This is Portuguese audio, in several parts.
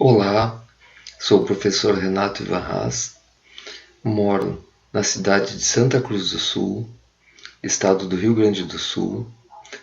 Olá, sou o professor Renato Ivan Haas, moro na cidade de Santa Cruz do Sul, estado do Rio Grande do Sul,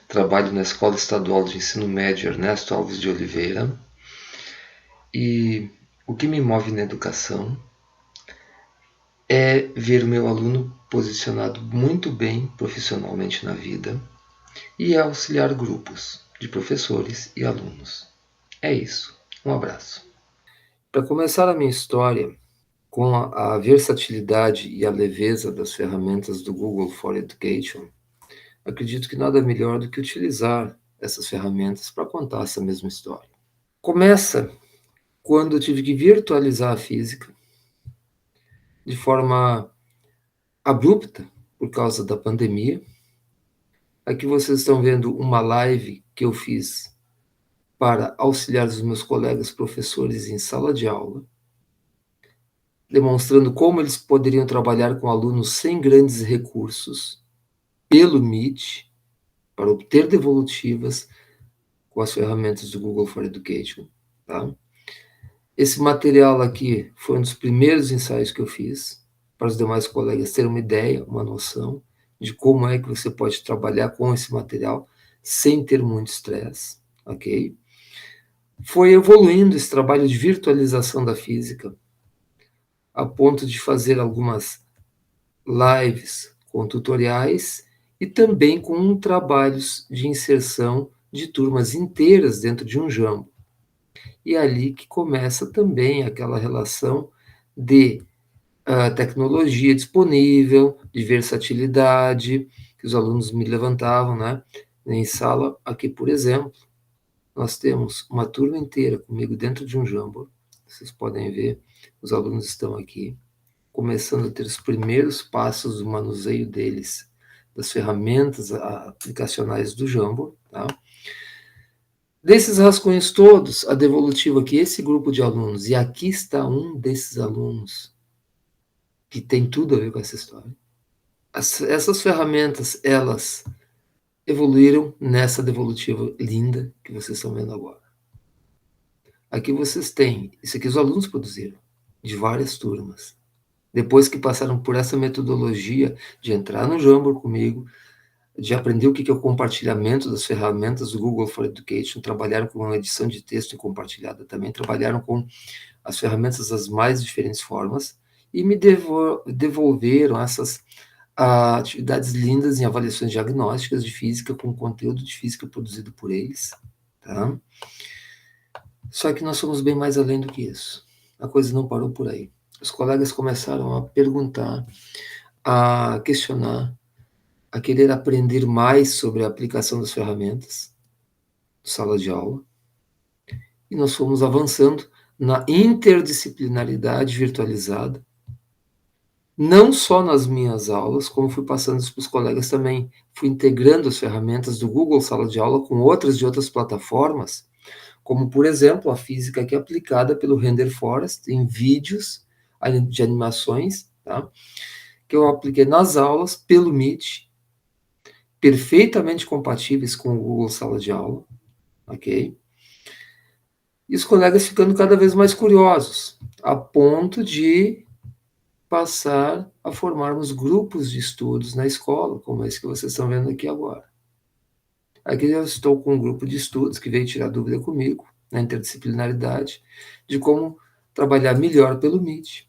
trabalho na Escola Estadual de Ensino Médio Ernesto Alves de Oliveira e o que me move na educação é ver o meu aluno posicionado muito bem profissionalmente na vida e auxiliar grupos de professores e alunos. É isso. Um abraço. Para começar a minha história, com a versatilidade e a leveza das ferramentas do Google for Education, acredito que nada melhor do que utilizar essas ferramentas para contar essa mesma história. Começa quando eu tive que virtualizar a física de forma abrupta por causa da pandemia. Aqui vocês estão vendo uma live que eu fiz para auxiliar os meus colegas professores em sala de aula, demonstrando como eles poderiam trabalhar com alunos sem grandes recursos, pelo Meet, para obter devolutivas com as ferramentas do Google for Education. Tá? Esse material aqui foi um dos primeiros ensaios que eu fiz, para os demais colegas terem uma ideia, uma noção de como é que você pode trabalhar com esse material sem ter muito estresse, ok? Foi evoluindo esse trabalho de virtualização da física, a ponto de fazer algumas lives com tutoriais e também com trabalhos de inserção de turmas inteiras dentro de um Jambo. E é ali que começa também aquela relação de tecnologia disponível, de versatilidade, que os alunos me levantavam, né? Em sala, aqui, por exemplo, nós temos uma turma inteira comigo dentro de um Jambo. Vocês podem ver, os alunos estão aqui, começando a ter os primeiros passos do manuseio deles, das ferramentas aplicacionais do Jambo, tá? Desses rascunhos todos, a devolutiva que esse grupo de alunos, e aqui está um desses alunos, que tem tudo a ver com essa história. Essas ferramentas, elas evoluíram nessa devolutiva linda que vocês estão vendo agora. Aqui vocês têm, isso aqui os alunos produziram, de várias turmas. Depois que passaram por essa metodologia de entrar no Jamboard comigo, de aprender o que é o compartilhamento das ferramentas do Google for Education, trabalharam com uma edição de texto compartilhada também, trabalharam com as ferramentas das mais diferentes formas e me devolveram essas atividades lindas em avaliações diagnósticas de física, com conteúdo de física produzido por eles, tá? Só que nós somos bem mais além do que isso. A coisa não parou por aí. Os colegas começaram a perguntar, a questionar, a querer aprender mais sobre a aplicação das ferramentas, sala de aula, e nós fomos avançando na interdisciplinaridade virtualizada, não só nas minhas aulas, como fui passando isso para os colegas também. Fui integrando as ferramentas do Google Sala de Aula com outras de outras plataformas, como, por exemplo, a física que é aplicada pelo Render Forest em vídeos de animações, tá? Que eu apliquei nas aulas pelo Meet, perfeitamente compatíveis com o Google Sala de Aula, ok? E os colegas ficando cada vez mais curiosos, a ponto de passar a formarmos grupos de estudos na escola, como esse que vocês estão vendo aqui agora. Aqui eu estou com um grupo de estudos que veio tirar dúvida comigo, na interdisciplinaridade, de como trabalhar melhor pelo Meet,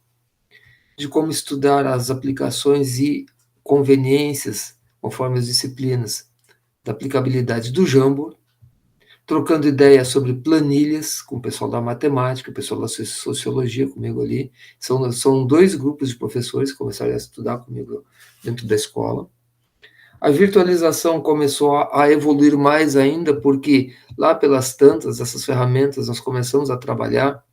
de como estudar as aplicações e conveniências, conforme as disciplinas, da aplicabilidade do Jamboard, trocando ideias sobre planilhas com o pessoal da matemática, o pessoal da sociologia comigo ali. São dois grupos de professores que começaram a estudar comigo dentro da escola. A virtualização começou a evoluir mais ainda, porque lá pelas tantas, essas ferramentas, nós começamos a trabalhar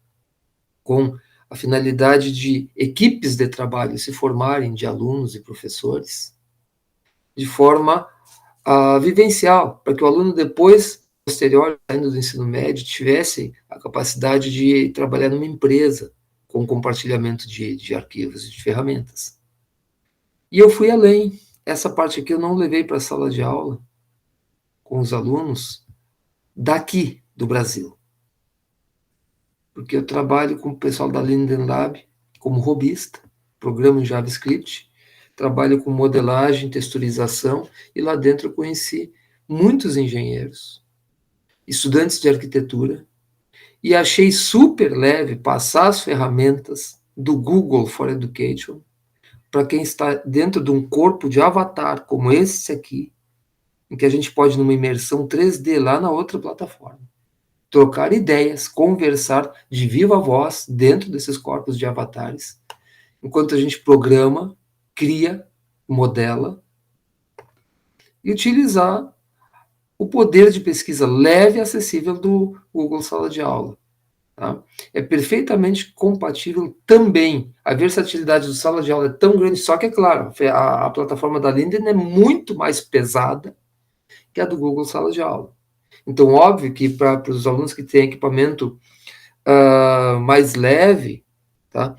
com a finalidade de equipes de trabalho se formarem de alunos e professores, de forma vivencial, para que o aluno depois, posterior, saindo do ensino médio, tivesse a capacidade de trabalhar numa empresa com compartilhamento de arquivos e de ferramentas. E eu fui além. Essa parte aqui eu não levei para a sala de aula com os alunos daqui do Brasil. porque eu trabalho com o pessoal da Linden Lab como robista, programa em JavaScript, trabalho com modelagem, texturização, e lá dentro eu conheci muitos engenheiros, estudantes de arquitetura, e achei super leve passar as ferramentas do Google for Education para quem está dentro de um corpo de avatar como esse aqui, em que a gente pode, numa imersão 3D lá na outra plataforma, trocar ideias, conversar de viva voz dentro desses corpos de avatares, enquanto a gente programa, cria, modela e utilizar o poder de pesquisa leve e acessível do Google Sala de Aula. Tá? É perfeitamente compatível também. A versatilidade do Sala de Aula é tão grande, só que, é claro, a plataforma da Linden é muito mais pesada que a do Google Sala de Aula. Então, óbvio que para os alunos que têm equipamento mais leve, tá?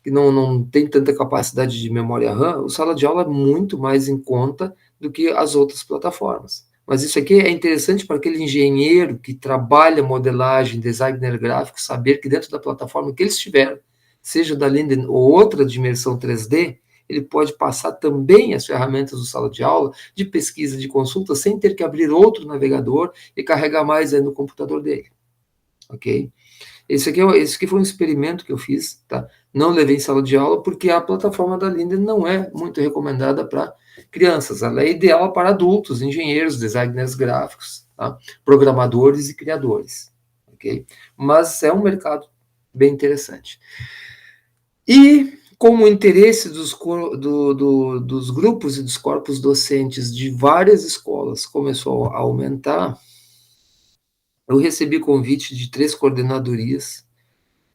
Que não tem tanta capacidade de memória RAM, o Sala de Aula é muito mais em conta do que as outras plataformas. Mas isso aqui é interessante para aquele engenheiro que trabalha modelagem, designer gráfico, saber que dentro da plataforma que eles tiveram, seja da Linden ou outra de imersão 3D, ele pode passar também as ferramentas do Sala de Aula de pesquisa, de consulta, sem ter que abrir outro navegador e carregar mais aí no computador dele. Ok? Esse aqui foi um experimento que eu fiz, tá? Não levei em sala de aula porque a plataforma da Linden não é muito recomendada para crianças. Ela é ideal para adultos, engenheiros, designers gráficos, tá? Programadores e criadores, ok? Mas é um mercado bem interessante. E como o interesse dos grupos e dos corpos docentes de várias escolas começou a aumentar, eu recebi convite de 3 coordenadorias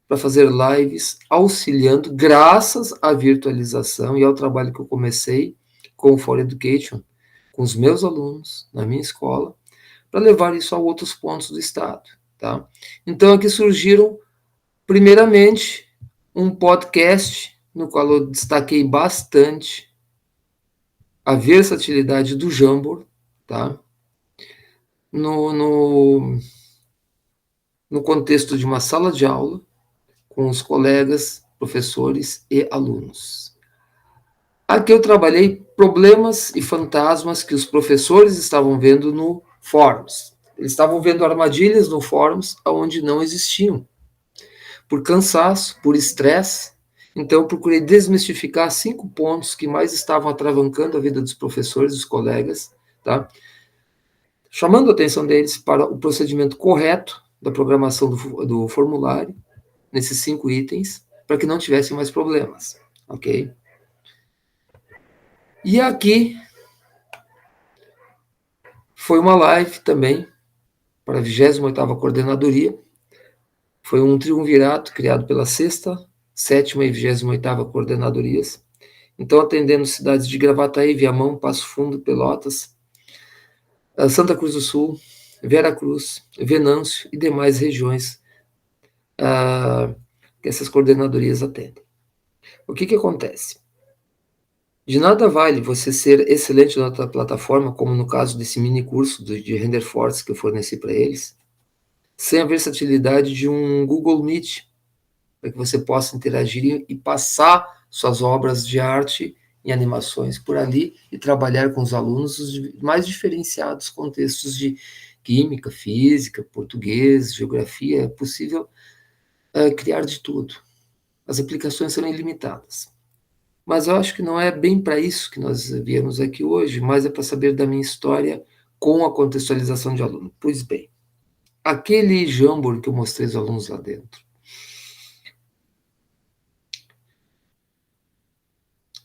para fazer lives auxiliando, graças à virtualização e ao trabalho que eu comecei com o For Education, com os meus alunos na minha escola, para levar isso a outros pontos do estado. Tá? Então, aqui surgiram, primeiramente, um podcast, no qual eu destaquei bastante a versatilidade do Jamboard, tá? No contexto de uma sala de aula, com os colegas, professores e alunos. Aqui eu trabalhei problemas e fantasmas que os professores estavam vendo no Forms. Eles estavam vendo armadilhas no Forms onde não existiam. Por cansaço, por estresse, então eu procurei desmistificar 5 pontos que mais estavam atravancando a vida dos professores, dos colegas, tá? Chamando a atenção deles para o procedimento correto da programação do formulário, nesses 5 itens, para que não tivessem mais problemas, ok? E aqui foi uma live também para a 28ª Coordenadoria. Foi um triunvirato criado pela 6ª, 7ª e 28ª Coordenadorias. Então, atendendo cidades de Gravataí, Viamão, Passo Fundo, Pelotas, Santa Cruz do Sul, Vera Cruz, Venâncio e demais regiões que essas coordenadorias atendem. O que acontece? De nada vale você ser excelente na outra plataforma, como no caso desse mini curso de Render Force que eu forneci para eles, sem a versatilidade de um Google Meet, para que você possa interagir e passar suas obras de arte em animações por ali e trabalhar com os alunos os mais diferenciados contextos de química, física, português, geografia. É possível criar de tudo. As aplicações são ilimitadas. Mas eu acho que não é bem para isso que nós viemos aqui hoje, mas é para saber da minha história com a contextualização de aluno. Pois bem, aquele Jamboard que eu mostrei aos alunos lá dentro,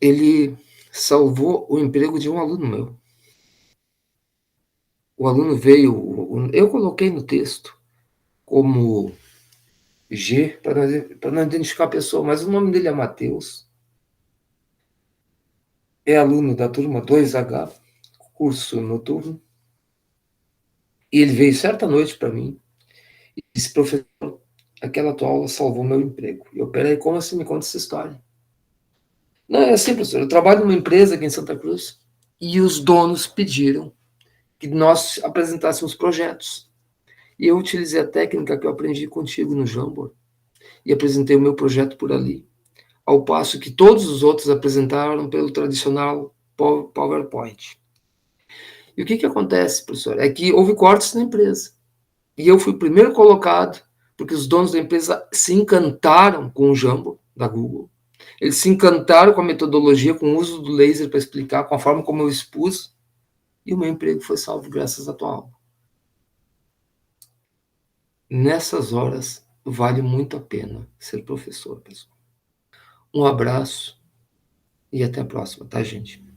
ele salvou o emprego de um aluno meu. O aluno veio, eu coloquei no texto como G, para não identificar a pessoa, mas o nome dele é Matheus, é aluno da turma 2H, curso noturno, e ele veio certa noite para mim e disse: professor, aquela tua aula salvou meu emprego. E eu, peraí, como assim? Me conta essa história. Não, é assim, professor, eu trabalho numa empresa aqui em Santa Cruz e os donos pediram que nós apresentássemos projetos. E eu utilizei a técnica que eu aprendi contigo no Jamboard. e apresentei o meu projeto por ali, ao passo que todos os outros apresentaram pelo tradicional PowerPoint. E o que acontece, professor? É que houve cortes na empresa. E eu fui o primeiro colocado, porque os donos da empresa se encantaram com o Jambo da Google. Eles se encantaram com a metodologia, com o uso do laser para explicar, com a forma como eu expus, e o meu emprego foi salvo graças à tua aula. Nessas horas, vale muito a pena ser professor, pessoal. Um abraço e até a próxima, tá, gente?